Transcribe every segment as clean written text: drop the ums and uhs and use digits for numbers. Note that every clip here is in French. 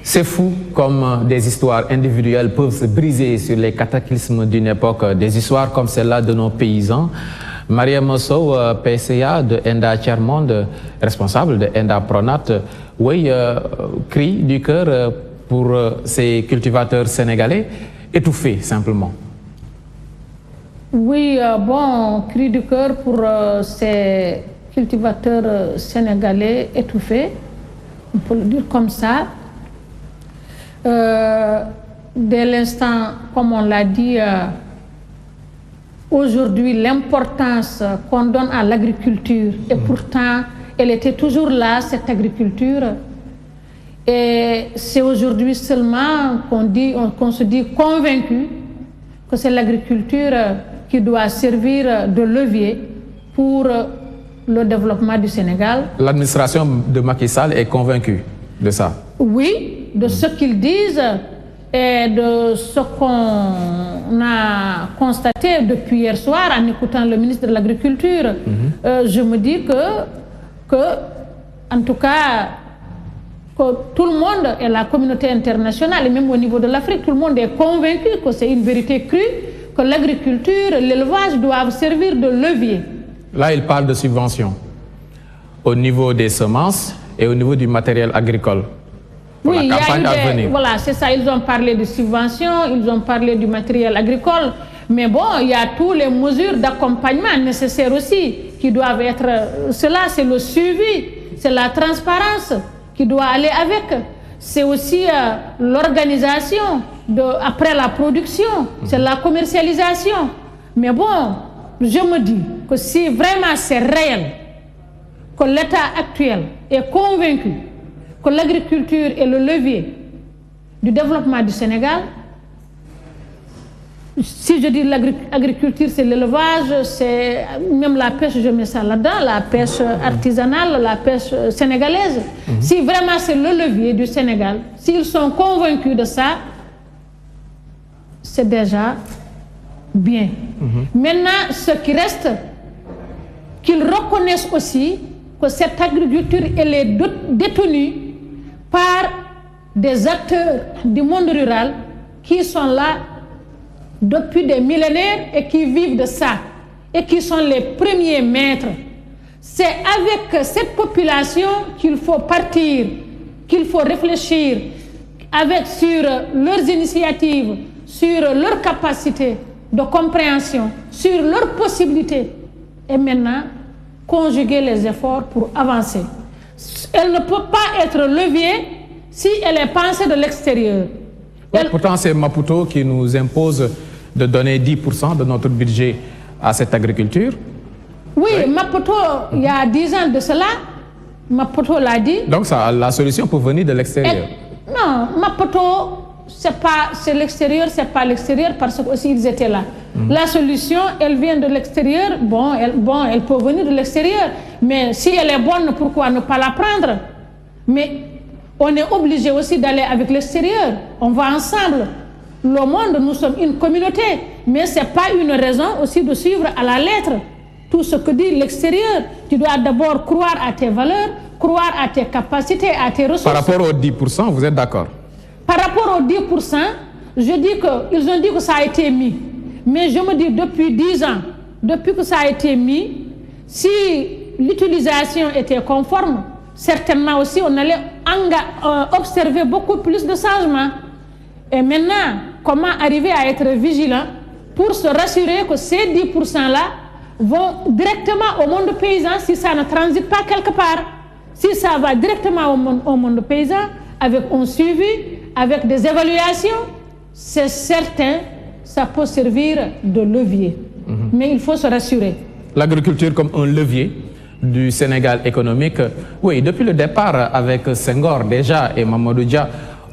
C'est fou comme des histoires individuelles peuvent se briser sur les cataclysmes d'une époque, des histoires comme celle-là de nos paysans. Mariama Sow, PCA de Enda Tiers-Monde, responsable de Enda Pronat, oui, cri du cœur pour ces cultivateurs sénégalais, étouffés simplement. Oui, bon, cri du cœur pour ces cultivateurs sénégalais étouffés, on peut le dire comme ça. Dès l'instant, comme on l'a dit, aujourd'hui, l'importance qu'on donne à l'agriculture, et pourtant, elle était toujours là, cette agriculture. Et c'est aujourd'hui seulement qu'on se dit convaincu que c'est l'agriculture qui doit servir de levier pour le développement du Sénégal. L'administration de Macky Sall est convaincue de ça? Oui, de ce qu'ils disent et de ce qu'on a constaté depuis hier soir en écoutant le ministre de l'Agriculture. Je me dis que, en tout cas, que tout le monde et la communauté internationale, et même au niveau de l'Afrique, tout le monde est convaincu que c'est une vérité crue, que l'agriculture, l'élevage doivent servir de levier. Là, il parle de subventions au niveau des semences et au niveau du matériel agricole. Oui, voilà, c'est ça, ils ont parlé de subventions, ils ont parlé du matériel agricole, mais bon, il y a toutes les mesures d'accompagnement nécessaires aussi qui doivent être, cela c'est le suivi, c'est la transparence qui doit aller avec, c'est aussi l'organisation après la production, c'est la commercialisation. Mais bon, je me dis que si vraiment c'est réel, que l'État actuel est convaincu que l'agriculture est le levier du développement du Sénégal, si je dis l'agriculture, c'est l'élevage, c'est même la pêche, je mets ça là-dedans, la pêche artisanale, la pêche sénégalaise. Si vraiment c'est le levier du Sénégal, s'ils sont convaincus de ça, c'est déjà bien. Maintenant, ce qui reste, qu'ils reconnaissent aussi que cette agriculture, elle est détenue par des acteurs du monde rural qui sont là depuis des millénaires et qui vivent de ça et qui sont les premiers maîtres. C'est avec cette population qu'il faut partir, qu'il faut réfléchir sur leurs initiatives, sur leurs capacités de compréhension, sur leurs possibilités et maintenant conjuguer les efforts pour avancer. Elle ne peut pas être levier si elle est pensée de l'extérieur. Pourtant, c'est Maputo qui nous impose de donner 10% de notre budget à cette agriculture. Oui, Maputo, il y a 10 ans de cela, Maputo l'a dit. Donc la solution peut venir de l'extérieur. Non, Maputo, c'est l'extérieur, c'est pas l'extérieur parce qu'ils étaient là. La solution, elle vient de l'extérieur, elle peut venir de l'extérieur, mais si elle est bonne, pourquoi ne pas la prendre? Mais on est obligé aussi d'aller avec l'extérieur, on va ensemble. Le monde, nous sommes une communauté, mais ce n'est pas une raison aussi de suivre à la lettre tout ce que dit l'extérieur. Tu dois d'abord croire à tes valeurs, croire à tes capacités, à tes ressources. Par rapport aux 10%, vous êtes d'accord? Par rapport aux 10%, je dis qu'ils ont dit que ça a été mis. Mais je me dis depuis 10 ans, depuis que ça a été mis, si l'utilisation était conforme, certainement aussi on allait observer beaucoup plus de changements. Et maintenant, comment arriver à être vigilant pour se rassurer que ces 10%-là vont directement au monde paysan si ça ne transite pas quelque part. Si ça va directement au monde paysan, avec un suivi, avec des évaluations, c'est certain, ça peut servir de levier. Mais il faut se rassurer. L'agriculture comme un levier du Sénégal économique, oui, depuis le départ avec Senghor déjà et Mamadou Dia,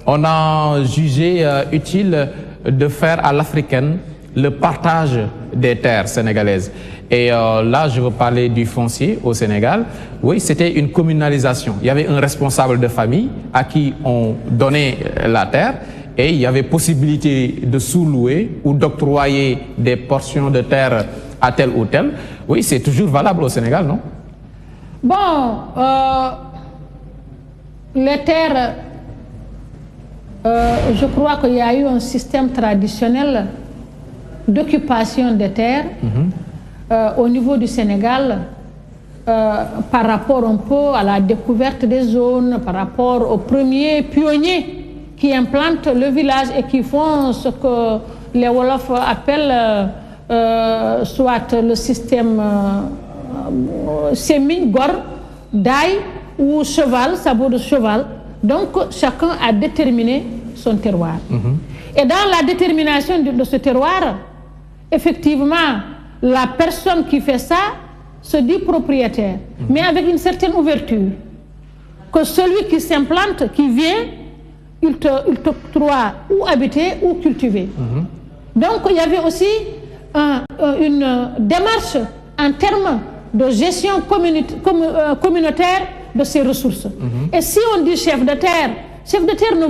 on a jugé utile de faire à l'africaine le partage des terres sénégalaises. Et là, je veux parler du foncier au Sénégal. Oui, c'était une communalisation. Il y avait un responsable de famille à qui on donnait la terre et il y avait possibilité de sous-louer ou d'octroyer des portions de terre à tel ou tel. Oui, c'est toujours valable au Sénégal, non? Bon, les terres Je crois qu'il y a eu un système traditionnel d'occupation des terres au niveau du Sénégal par rapport un peu à la découverte des zones, par rapport aux premiers pionniers qui implantent le village et qui font ce que les Wolofs appellent soit le système sémine, gor, daille ou cheval, sabot de cheval. Donc chacun a déterminé son terroir. Et dans la détermination de ce terroir, effectivement, la personne qui fait ça se dit propriétaire, mais avec une certaine ouverture. Que celui qui s'implante, qui vient, il t'octroie ou habiter ou cultiver. Donc il y avait aussi une démarche en termes de gestion communautaire de ces ressources. Et si on dit chef de terre ne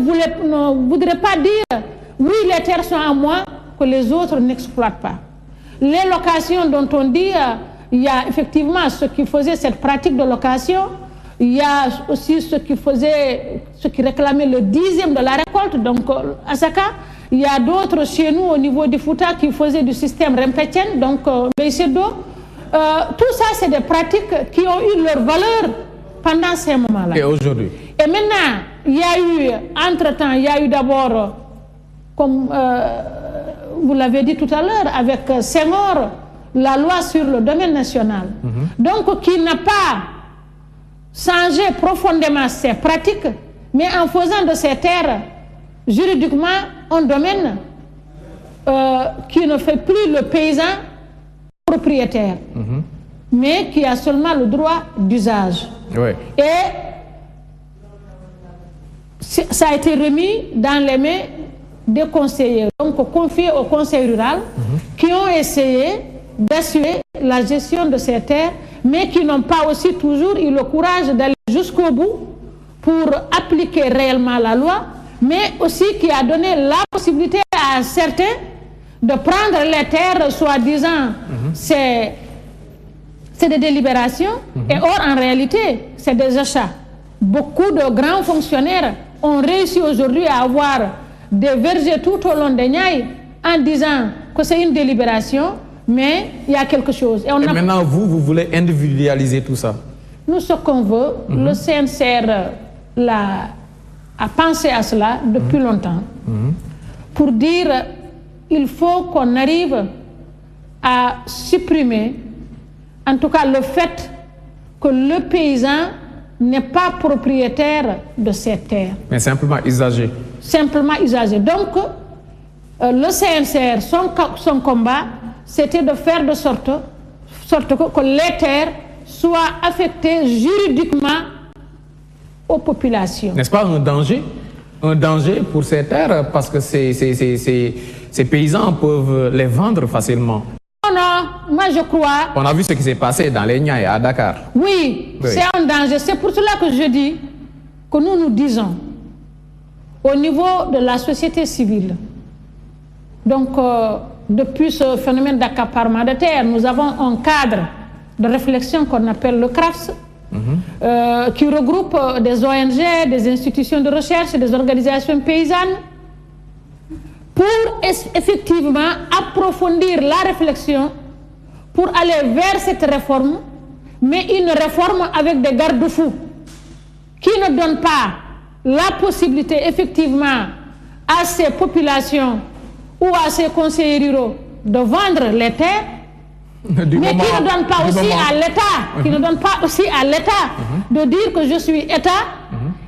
voudrait pas dire oui, les terres sont à moi, que les autres n'exploitent pas. Les locations dont on dit, il y a effectivement ceux qui faisaient cette pratique de location, il y a aussi ceux qui réclamaient le 10e de la récolte, donc à Saka. Il y a d'autres chez nous au niveau du Fouta qui faisaient du système Rempetien, donc Beissedo. Tout ça, c'est des pratiques qui ont eu leur valeur pendant ces moments-là. Et aujourd'hui? Et maintenant, il y a eu, entre-temps, il y a eu d'abord, comme vous l'avez dit tout à l'heure, avec Senghor, la loi sur le domaine national. Donc, qui n'a pas changé profondément ces pratiques, mais en faisant de ces terres, juridiquement, un domaine qui ne fait plus le paysan propriétaire, mais qui a seulement le droit d'usage. Oui. Et ça a été remis dans les mains des conseillers, donc confiés au conseil rural, qui ont essayé d'assurer la gestion de ces terres, mais qui n'ont pas aussi toujours eu le courage d'aller jusqu'au bout pour appliquer réellement la loi, mais aussi qui a donné la possibilité à certains de prendre les terres, soi-disant, c'est des délibérations, et or, en réalité, c'est des achats. Beaucoup de grands fonctionnaires ont réussi aujourd'hui à avoir des vergers tout au long des Niayes en disant que c'est une délibération, mais il y a quelque chose. Et maintenant, vous voulez individualiser tout ça? Nous, ce qu'on veut, le CNCR a pensé à cela depuis longtemps, pour dire il faut qu'on arrive à supprimer, en tout cas le fait que le paysan n'est pas propriétaire de ses terres. Mais simplement usager. Simplement usager. Donc, le CNCR, son combat, c'était de faire de sorte que les terres soient affectées juridiquement aux populations. N'est-ce pas un danger? Un danger pour ces terres parce que ces paysans peuvent les vendre facilement. Non, moi je crois... On a vu ce qui s'est passé dans les Niayes à Dakar. Oui, c'est un danger. C'est pour cela que je dis que nous disons au niveau de la société civile, donc depuis ce phénomène d'accaparement de terres, nous avons un cadre de réflexion qu'on appelle le CRAFS, qui regroupe des ONG, des institutions de recherche, des organisations paysannes, pour effectivement approfondir la réflexion, pour aller vers cette réforme, mais une réforme avec des garde-fous, qui ne donnent pas la possibilité effectivement à ces populations ou à ces conseillers ruraux de vendre les terres, mais qui ne donne pas aussi à l'État, qui ne donne pas aussi à l'État de dire que je suis État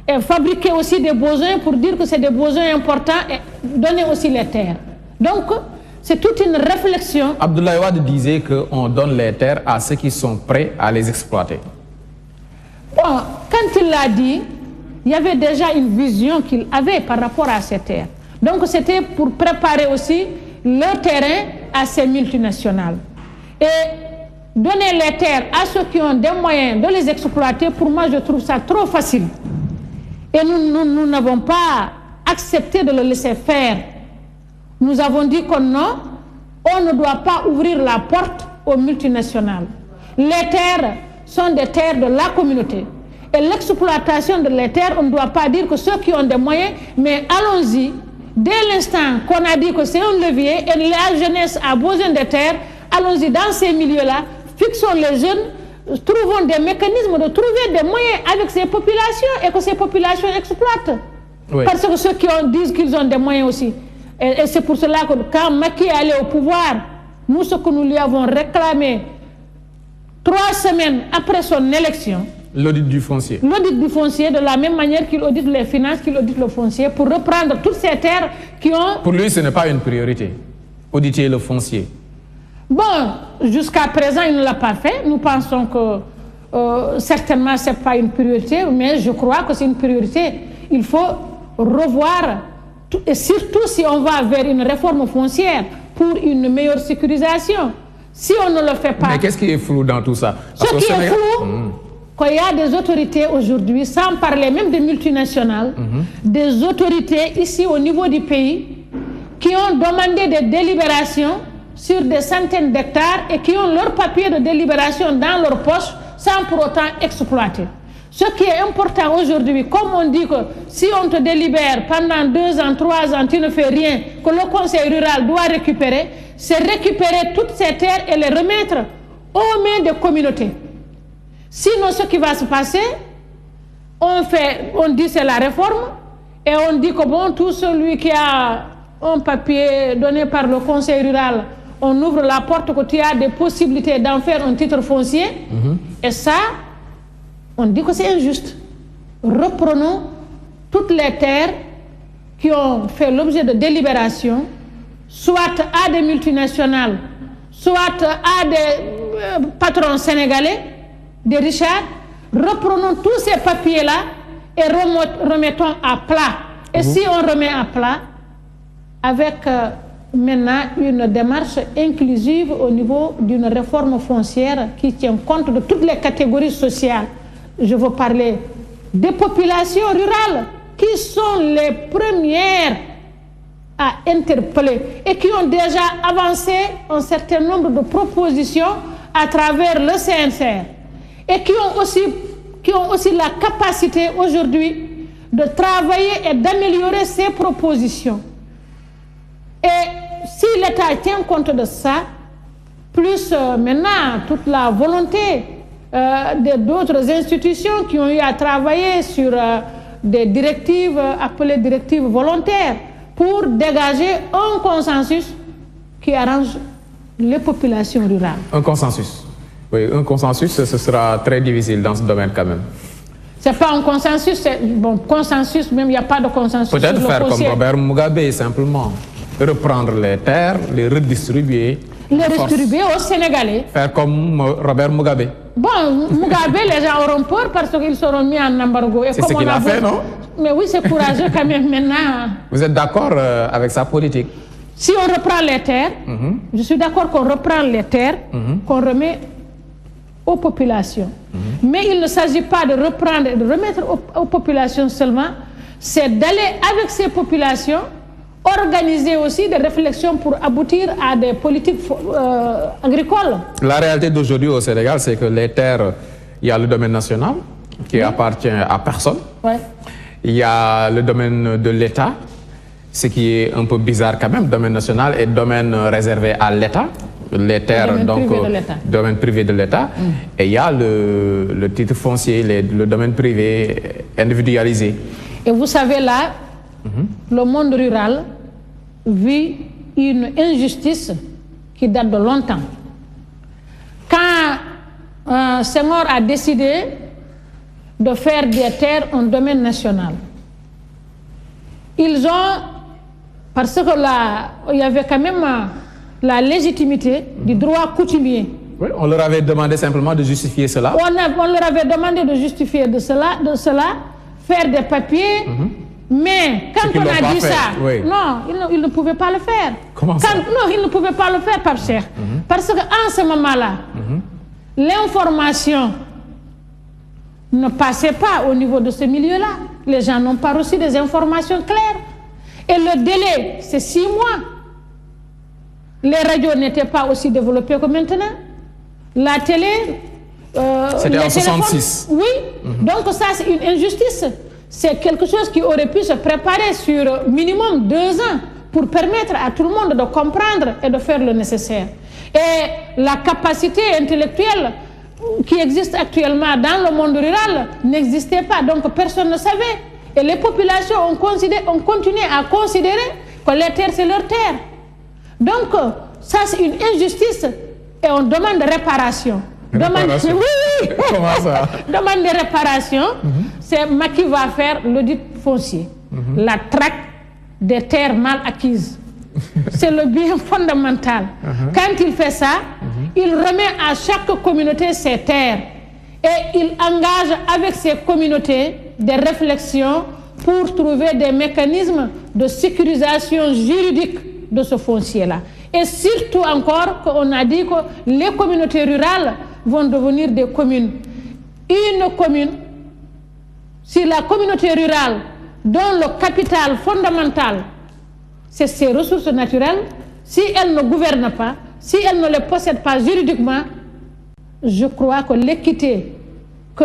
et fabriquer aussi des besoins pour dire que c'est des besoins importants et donner aussi les terres. Donc, c'est toute une réflexion. Abdoulaye Wade disait qu'on donne les terres à ceux qui sont prêts à les exploiter. Bon, quand il l'a dit, il y avait déjà une vision qu'il avait par rapport à ces terres. Donc, c'était pour préparer aussi le terrain à ces multinationales. Et donner les terres à ceux qui ont des moyens de les exploiter, pour moi, je trouve ça trop facile. Et nous n'avons pas accepté de le laisser faire. Nous avons dit que non, on ne doit pas ouvrir la porte aux multinationales. Les terres sont des terres de la communauté. et l'exploitation de les terres, on ne doit pas dire que ceux qui ont des moyens, mais allons-y, dès l'instant qu'on a dit que c'est un levier et la jeunesse a besoin de terres, allons-y dans ces milieux-là, fixons les jeunes, trouvons des mécanismes de trouver des moyens avec ces populations et que ces populations exploitent. Oui. Parce que ceux qui disent qu'ils ont des moyens aussi. Et c'est pour cela que quand Macky est allé au pouvoir, nous, ce que nous lui avons réclamé 3 semaines après son élection, l'audit du foncier. L'audit du foncier, de la même manière qu'il audite les finances, qu'il audite le foncier, pour reprendre toutes ces terres qui ont... Pour lui, ce n'est pas une priorité, auditer le foncier. Bon, jusqu'à présent, il ne l'a pas fait. Nous pensons que certainement, ce n'est pas une priorité, mais je crois que c'est une priorité. Il faut revoir, et surtout si on va vers une réforme foncière pour une meilleure sécurisation. Si on ne le fait pas... Mais qu'est-ce qui est flou dans tout ça? Ce qui est flou, qu'il y a des autorités aujourd'hui, sans parler même des multinationales, des autorités ici au niveau du pays, qui ont demandé des délibérations sur des centaines d'hectares et qui ont leur papier de délibération dans leur poche sans pour autant exploiter. Ce qui est important aujourd'hui, comme on dit que si on te délibère pendant 2 ans, 3 ans, tu ne fais rien, que le conseil rural doit récupérer, c'est récupérer toutes ces terres et les remettre aux mains des communautés. Sinon, ce qui va se passer, on dit c'est la réforme et on dit que bon, tout celui qui a un papier donné par le conseil rural, on ouvre la porte que tu as des possibilités d'en faire un titre foncier. Et ça, on dit que c'est injuste. Reprenons toutes les terres qui ont fait l'objet de délibération, soit à des multinationales, soit à des patrons sénégalais, des richards. Reprenons tous ces papiers-là et remettons à plat. Et si on remet à plat, avec maintenant une démarche inclusive au niveau d'une réforme foncière qui tient compte de toutes les catégories sociales. Je veux parler des populations rurales qui sont les premières à interpeller et qui ont déjà avancé un certain nombre de propositions à travers le CNCR et qui ont aussi la capacité aujourd'hui de travailler et d'améliorer ces propositions. Et si l'État tient compte de ça, plus maintenant toute la volonté d'autres institutions qui ont eu à travailler sur des directives appelées directives volontaires pour dégager un consensus qui arrange les populations rurales. Un consensus. Oui, un consensus, ce sera très difficile dans ce domaine quand même. Ce n'est pas un consensus, bon, consensus, même il n'y a pas de consensus. Peut-être faire comme Robert Mugabe, simplement. Reprendre les terres, les redistribuer. Les redistribuer aux Sénégalais. Faire comme Robert Mugabe. Bon, Mugabe, les gens auront peur parce qu'ils seront mis en embargo. C'est ce qu'il a fait, non? Mais oui, c'est courageux quand même maintenant. Vous êtes d'accord avec sa politique? Si on reprend les terres, je suis d'accord qu'on reprend les terres, qu'on remet aux populations. Mais il ne s'agit pas de reprendre et de remettre aux populations seulement, c'est d'aller avec ces populations organiser aussi des réflexions pour aboutir à des politiques agricoles. La réalité d'aujourd'hui au Sénégal, c'est que les terres, il y a le domaine national qui appartient à personne. Ouais. Il y a le domaine de l'État, ce qui est un peu bizarre quand même, domaine national et domaine réservé à l'État. Les terres, donc domaine privé de l'État. Et il y a le titre foncier, le domaine privé individualisé. Et vous savez là, le monde rural vit une injustice qui date de longtemps. Quand Senghor a décidé de faire des terres un domaine national, ils ont, parce que là, il y avait quand même la légitimité du droit coutumier. Oui, on leur avait demandé simplement de justifier cela. On leur avait demandé de justifier de cela, faire des papiers. Mais quand on a dit ça, non, ils ne pouvaient pas le faire. Comment ça? Non, ils ne pouvaient pas le faire, Pape Cheikh. Parce qu'en ce moment-là, l'information ne passait pas au niveau de ce milieu-là. Les gens n'ont pas reçu des informations claires. Et le délai, c'est 6 mois. Les radios n'étaient pas aussi développées que maintenant. La télé, C'était en 66. Oui, donc ça c'est une injustice. C'est quelque chose qui aurait pu se préparer sur minimum 2 ans pour permettre à tout le monde de comprendre et de faire le nécessaire. Et la capacité intellectuelle qui existe actuellement dans le monde rural n'existait pas, donc personne ne savait. Et les populations ont continué à considérer que les terres, c'est leur terre. Donc, ça, c'est une injustice et on demande réparation. Réparation. Oui. Comment ça? Demande de réparation. C'est Macky va faire l'audit foncier. La traque des terres mal acquises. C'est le bien fondamental. Quand il fait ça, il remet à chaque communauté ses terres et il engage avec ces communautés des réflexions pour trouver des mécanismes de sécurisation juridique de ce foncier-là. Et surtout encore qu'on a dit que les communautés rurales vont devenir des communes. Une commune, si la communauté rurale dont le capital fondamental c'est ses ressources naturelles, si elle ne gouverne pas, si elle ne les possède pas juridiquement, je crois que l'équité que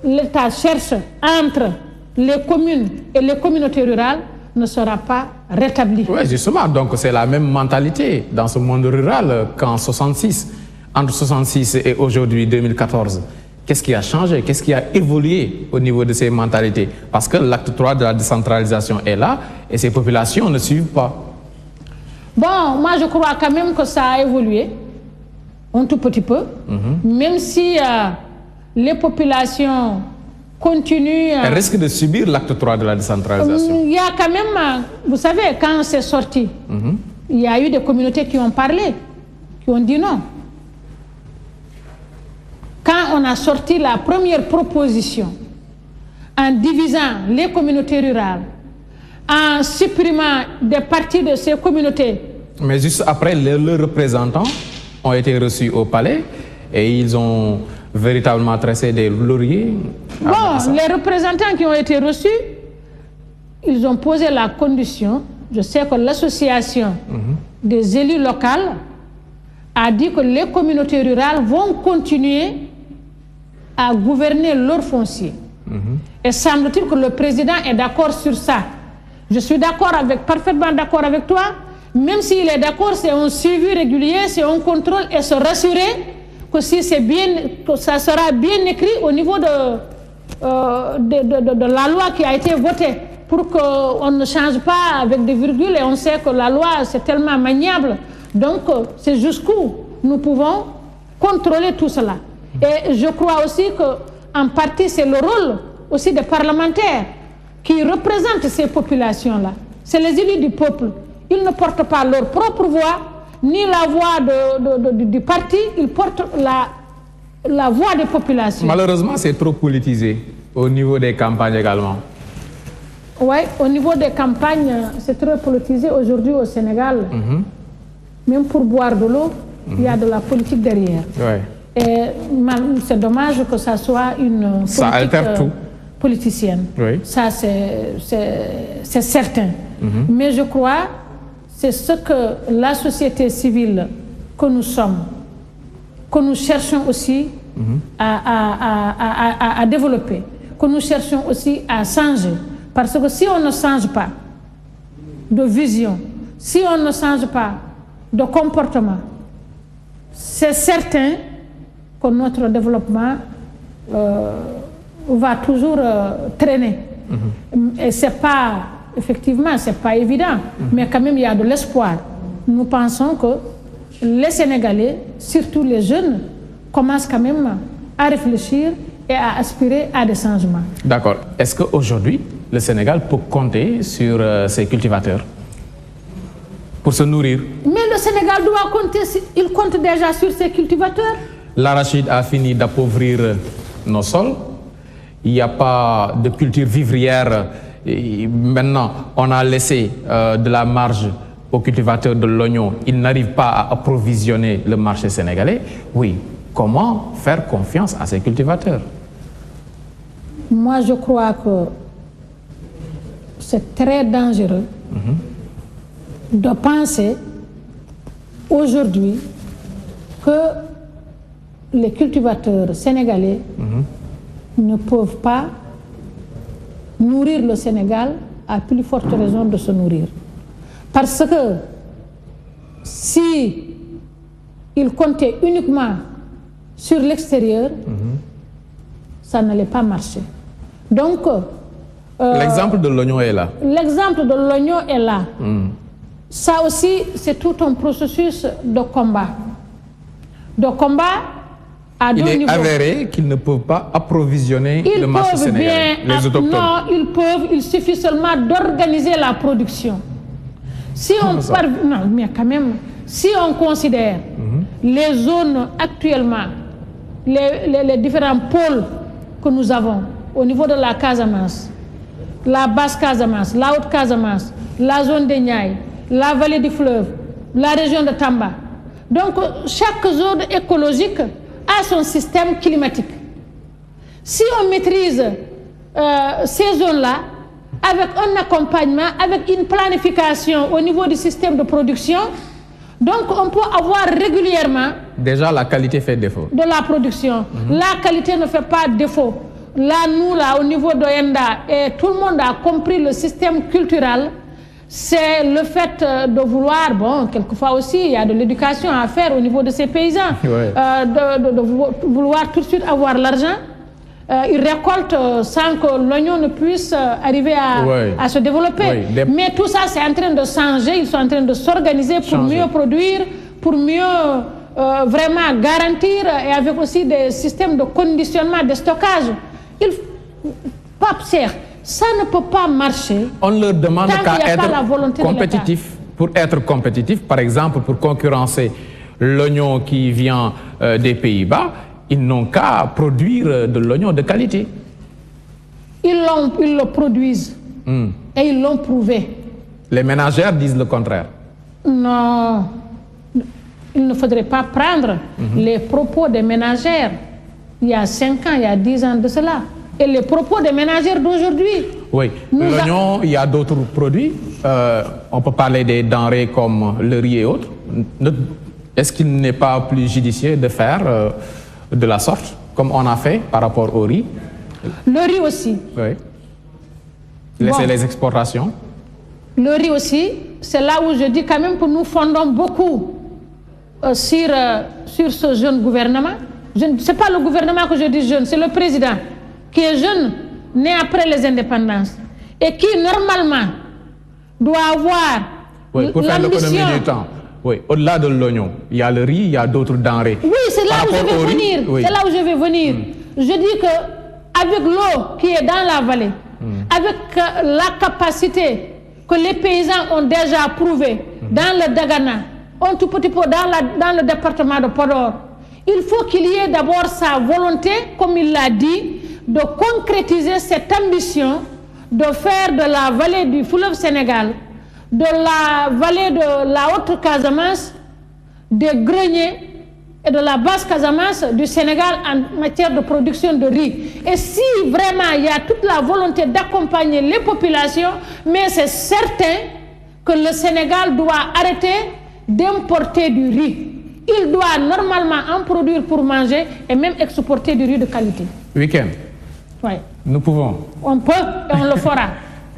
l'État cherche entre les communes et les communautés rurales ne sera pas rétablie. Oui, justement, donc c'est la même mentalité dans ce monde rural qu'en 66. Entre 66 et aujourd'hui 2014, qu'est-ce qui a changé? Qu'est-ce qui a évolué au niveau de ces mentalités? Parce que l'acte 3 de la décentralisation est là et ces populations ne suivent pas. Bon, moi je crois quand même que ça a évolué un tout petit peu, même si les populations continuent... Elles risquent de subir l'acte 3 de la décentralisation. Il y a quand même, vous savez, quand c'est sorti, il y a eu des communautés qui ont parlé, qui ont dit non. Quand on a sorti la première proposition en divisant les communautés rurales, en supprimant des parties de ces communautés. Mais juste après, leurs représentants ont été reçus au palais et ils ont véritablement tressé des lauriers. Bon, les représentants qui ont été reçus, ils ont posé la condition. Je sais que l'association des élus locaux a dit que les communautés rurales vont continuer à gouverner leur foncier. Et semble-t-il que le président est d'accord sur ça. Je suis parfaitement d'accord avec toi. Même s'il est d'accord, c'est un suivi régulier, c'est un contrôle et se rassurer que si c'est bien, que ça sera bien écrit au niveau de la loi qui a été votée, pour qu'on ne change pas avec des virgules. Et on sait que la loi c'est tellement maniable. Donc c'est jusqu'où nous pouvons contrôler tout cela. Et je crois aussi que en partie c'est le rôle aussi des parlementaires qui représentent ces populations-là. C'est les élus du peuple. Ils ne portent pas leur propre voix, ni la voix du parti, ils portent la voix des populations. Malheureusement, c'est trop politisé au niveau des campagnes également. Oui, au niveau des campagnes, c'est trop politisé aujourd'hui au Sénégal. Même pour boire de l'eau, il y a de la politique derrière. Ouais. Et c'est dommage que ça soit une politique politicienne. Oui. Ça, c'est certain. Mais je crois c'est ce que la société civile que nous sommes, que nous cherchons aussi à développer, que nous cherchons aussi à changer. Parce que si on ne change pas de vision, si on ne change pas de comportement, c'est certain que notre développement va toujours traîner. Et c'est pas, effectivement, c'est pas évident, mais quand même il y a de l'espoir. Nous pensons que les Sénégalais, surtout les jeunes, commencent quand même à réfléchir et à aspirer à des changements. D'accord. Est-ce qu'aujourd'hui, le Sénégal peut compter sur ses cultivateurs pour se nourrir? Mais le Sénégal doit compter, il compte déjà sur ses cultivateurs. L'arachide a fini d'appauvrir nos sols. Il n'y a pas de culture vivrière. Et maintenant, on a laissé de la marge aux cultivateurs de l'oignon. Ils n'arrivent pas à approvisionner le marché sénégalais. Oui. Comment faire confiance à ces cultivateurs? Moi, je crois que c'est très dangereux de penser aujourd'hui que les cultivateurs sénégalais ne peuvent pas nourrir le Sénégal, à plus forte raison de se nourrir. Parce que si ils comptaient uniquement sur l'extérieur, ça n'allait pas marcher. Donc, l'exemple de l'oignon est là. L'exemple de l'oignon est là. Ça aussi, c'est tout un processus de combat. De combat à deux niveaux. Il est avéré qu'ils ne peuvent pas approvisionner le marché sénégalais, les autochtones. Non, ils peuvent, il suffit seulement d'organiser la production. Si on non, mais quand même, si on considère les zones actuellement, les différents pôles que nous avons au niveau de la Casamance, la basse Casamance, la haute Casamance, la zone des Niayes, la vallée du fleuve, la région de Tamba. Donc, chaque zone écologique a son système climatique. Si on maîtrise ces zones-là, avec un accompagnement, avec une planification au niveau du système de production, donc on peut avoir régulièrement... Déjà, la qualité fait défaut. De la production. La qualité ne fait pas défaut. Là, nous, là, au niveau d'Oyenda, et tout le monde a compris le système culturel, c'est le fait de vouloir, bon, quelquefois aussi, il y a de l'éducation à faire au niveau de ces paysans, de vouloir tout de suite avoir l'argent. Ils récoltent sans que l'oignon ne puisse arriver à se développer. Mais tout ça, c'est en train de changer. Ils sont en train de s'organiser pour mieux produire, pour mieux vraiment garantir, et avec aussi des systèmes de conditionnement, de stockage. Pape Cheikh, ça ne peut pas marcher. On leur demande qu'à être compétitif. Pour être compétitif, par exemple, pour concurrencer l'oignon qui vient des Pays-Bas, ils n'ont qu'à produire de l'oignon de qualité. Ils le produisent. Et ils l'ont prouvé. Les ménagères disent le contraire. Non. Il ne faudrait pas prendre les propos des ménagères il y a 5 ans, il y a 10 ans de cela. Et les propos des ménagères d'aujourd'hui. Oui, l'oignon, il y a d'autres produits. On peut parler des denrées comme le riz et autres. Est-ce qu'il n'est pas plus judicieux de faire de la sorte, comme on a fait par rapport au riz? Le riz aussi. Oui. Laisser les exportations. Le riz aussi, c'est là où je dis quand même que nous fondons beaucoup sur ce jeune gouvernement. Ce n'est pas le gouvernement que je dis jeune, c'est le président qui est jeune, né après les indépendances, et qui normalement doit avoir pour faire l'économie du temps. Oui, au-delà de l'oignon, il y a le riz, il y a d'autres denrées. Oui, c'est là où je vais venir. C'est là où je vais venir. Je dis que avec l'eau qui est dans la vallée, avec la capacité que les paysans ont déjà prouvée dans le Dagana, un tout petit peu dans le département de Podor, il faut qu'il y ait d'abord sa volonté, comme il l'a dit, de concrétiser cette ambition de faire de la vallée du fleuve Sénégal, de la vallée de la haute Casamance, des greniers et de la basse Casamance du Sénégal en matière de production de riz. Et si vraiment il y a toute la volonté d'accompagner les populations, mais c'est certain que le Sénégal doit arrêter d'importer du riz. Il doit normalement en produire pour manger et même exporter du riz de qualité. Week-end. Oui. Nous pouvons. On peut et on le fera.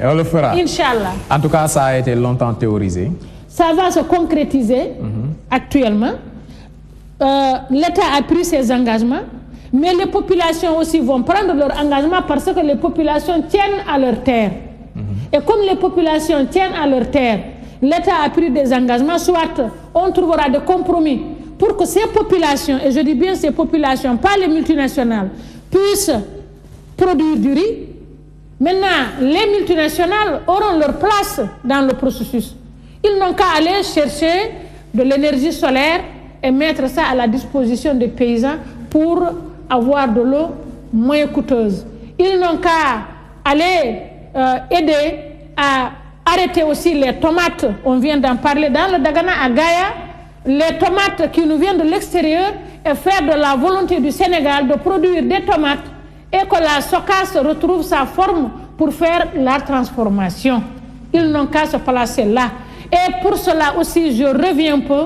Et on le fera. Inch'Allah. En tout cas, ça a été longtemps théorisé. Ça va se concrétiser actuellement. L'État a pris ses engagements, mais les populations aussi vont prendre leur engagement parce que les populations tiennent à leur terre. Et comme les populations tiennent à leur terre, l'État a pris des engagements, soit on trouvera des compromis pour que ces populations, et je dis bien ces populations, pas les multinationales, puissent produire du riz. Maintenant, les multinationales auront leur place dans le processus. Ils n'ont qu'à aller chercher de l'énergie solaire et mettre ça à la disposition des paysans pour avoir de l'eau moins coûteuse. Ils n'ont qu'à aller aider à arrêter aussi les tomates, on vient d'en parler dans le Dagana à Gaïa, les tomates qui nous viennent de l'extérieur et faire de la volonté du Sénégal de produire des tomates et que la SOCAS retrouve sa forme pour faire la transformation. Ils n'ont qu'à se placer là. Et pour cela aussi, je reviens un peu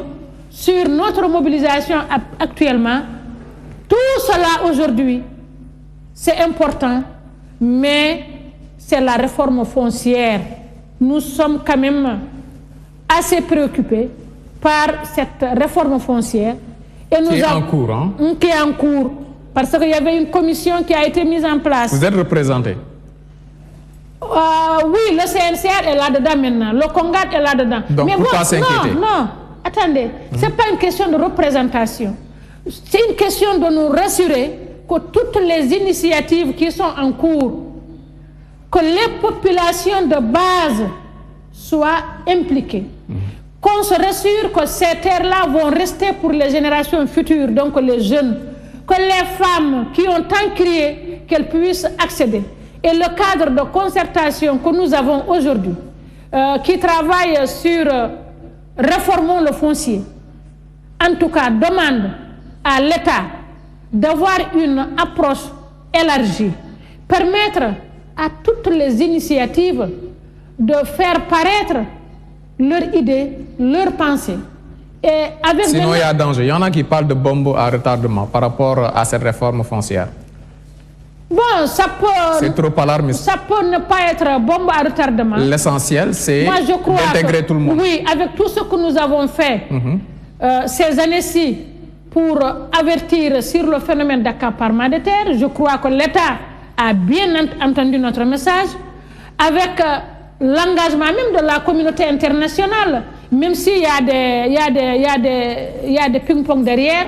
sur notre mobilisation actuellement tout cela aujourd'hui, c'est important, mais c'est la réforme foncière. Nous sommes quand même assez préoccupés par cette réforme foncière. Et nous qui est en cours, hein? Qui est en cours. Parce qu'il y avait une commission qui a été mise en place. Vous êtes représenté? Oui, le CNCR est là-dedans maintenant. Le CONGAT est là-dedans. Donc mais pourquoi s'inquiéter? Non, attendez. Ce n'est pas une question de représentation. C'est une question de nous rassurer que toutes les initiatives qui sont en cours, que les populations de base soient impliquées. Qu'on se rassure que ces terres-là vont rester pour les générations futures, donc les jeunes. Que les femmes qui ont tant crié, qu'elles puissent accéder. Et le cadre de concertation que nous avons aujourd'hui, qui travaille sur réformons le foncier, en tout cas demande à l'État d'avoir une approche élargie, permettre à toutes les initiatives de faire paraître leurs idées, leurs pensées. Et avec Sinon, il y a danger. Il y en a qui parlent de bombe à retardement par rapport à cette réforme foncière. Bon, ça peut... C'est trop alarmiste. Ça peut ne pas être bombe à retardement. L'essentiel, c'est d'intégrer tout le monde. Oui, avec tout ce que nous avons fait ces années-ci pour avertir sur le phénomène d'accaparement des terres, je crois que l'État a bien entendu notre message, avec l'engagement même de la communauté internationale, même s'il y a des ping-pong derrière,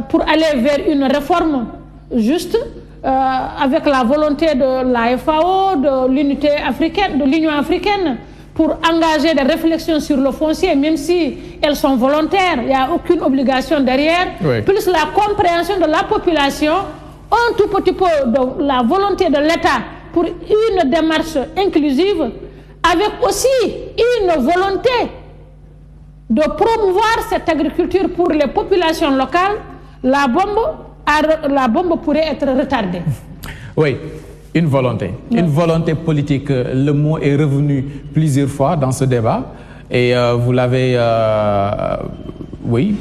pour aller vers une réforme juste, avec la volonté de la FAO, de l'unité africaine, de l'Union africaine, pour engager des réflexions sur le foncier, même si elles sont volontaires, il n'y a aucune obligation derrière, plus la compréhension de la population, un tout petit peu de la volonté de l'État pour une démarche inclusive, avec aussi une volonté de promouvoir cette agriculture pour les populations locales, la bombe pourrait être retardée. Oui, une volonté. Oui. Une volonté politique. Le mot est revenu plusieurs fois dans ce débat et vous l'avez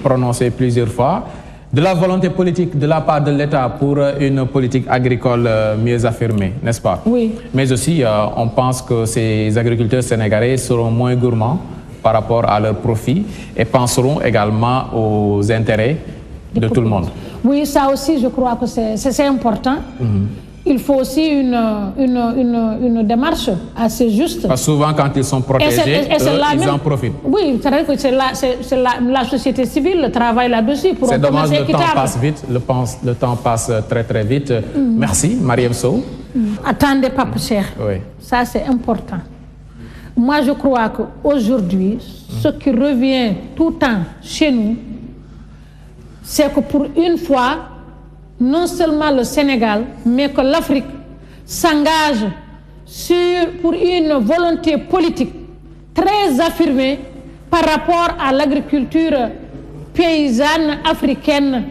prononcé plusieurs fois. De la volonté politique de la part de l'État pour une politique agricole mieux affirmée, n'est-ce pas? Oui. Mais aussi, on pense que ces agriculteurs sénégalais seront moins gourmands par rapport à leurs profits et penseront également aux intérêts de tout le monde. Oui, ça aussi, je crois que c'est important. Il faut aussi une démarche assez juste. Parce que souvent, quand ils sont protégés, ils en profitent. Oui, c'est vrai que c'est la société civile, le travail là-dessus. C'est dommage, le temps passe vite. Le temps passe très très vite. Merci, Marième Sow. Attendez, Papa Cheikh. Oui. Ça, c'est important. Moi, je crois qu'aujourd'hui, ce qui revient tout le temps chez nous, c'est que pour une fois, non seulement le Sénégal, mais que l'Afrique s'engage pour une volonté politique très affirmée par rapport à l'agriculture paysanne africaine.